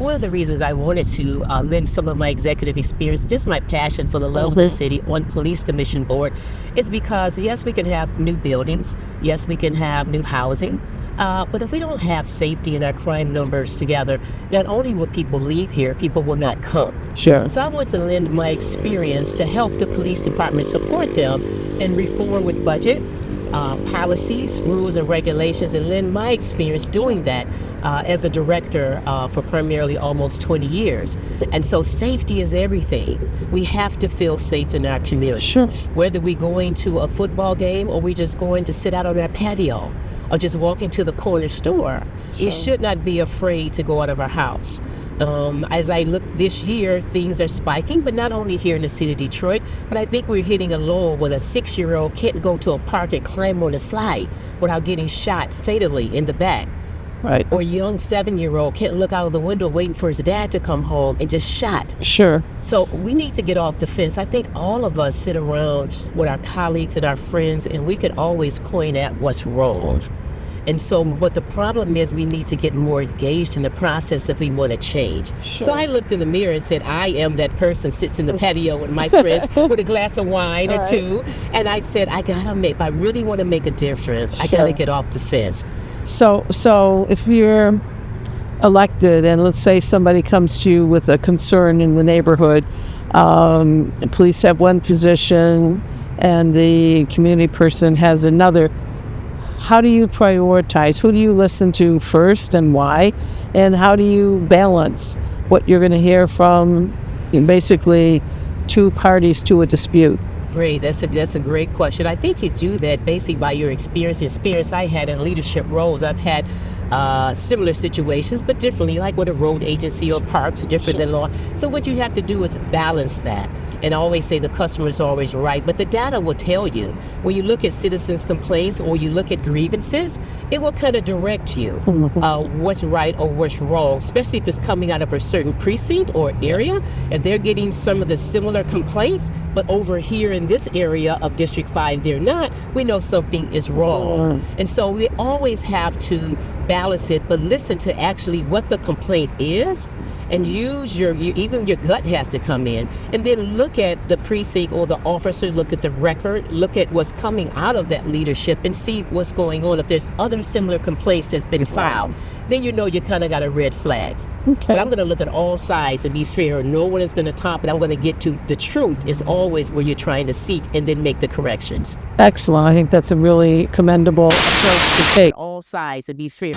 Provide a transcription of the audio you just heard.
one of the reasons I wanted to lend some of my executive experience, just my passion for the love of the city on police commission board, is because yes, we can have new buildings, yes, we can have new housing, but if we don't have safety and our crime numbers together, not only will people leave here, people will not come. Sure. So I want to lend my experience to help the police department support them and reform with budget, policies, rules, and regulations, and lend my experience doing that as a director for primarily almost 20 years. And so safety is everything. We have to feel safe in our community. Sure. Whether we're going to a football game or we're just going to sit out on our patio or just walk into the corner store, you should not be afraid to go out of our house. As I look this year, things are spiking, but not only here in the city of Detroit, but I think we're hitting a lull when a 6-year-old can't go to a park and climb on a slide without getting shot fatally in the back. Right. Or a young 7-year-old can't look out of the window waiting for his dad to come home and just shot. Sure. So we need to get off the fence. I think all of us sit around with our colleagues and our friends, and we could always point at what's wrong. And so what the problem is, we need to get more engaged in the process if we want to change. Sure. So I looked in the mirror and said, I am that person sits in the patio with my friends with a glass of wine or two. And I said, if I really want to make a difference, I got to get off the fence. So if you're elected and let's say somebody comes to you with a concern in the neighborhood, and police have one position and the community person has another, how do you prioritize? Who do you listen to first and why? And how do you balance what you're going to hear from basically two parties to a dispute? Great. That's a great question. I think you do that basically by your experience I had in leadership roles. I've had similar situations, but differently, like with a road agency or parks, different than law. So what you have to do is balance that. And I always say the customer is always right, but the data will tell you. When you look at citizens' complaints or you look at grievances, it will kind of direct you what's right or what's wrong, especially if it's coming out of a certain precinct or area, and they're getting some of the similar complaints, but over here in this area of District 5, they're not, we know something is wrong. And so we always have to balance it, but listen to actually what the complaint is, and use even your gut has to come in, and then look at the precinct or the officer, look at the record, look at what's coming out of that leadership and see what's going on. If there's other similar complaints that's been filed, then you know you kind of got a red flag. Okay. But I'm going to look at all sides and be fair. No one is going to top it. I'm going to get to the truth is always where you're trying to seek and then make the corrections. Excellent. I think that's a really commendable. All sides and be fair.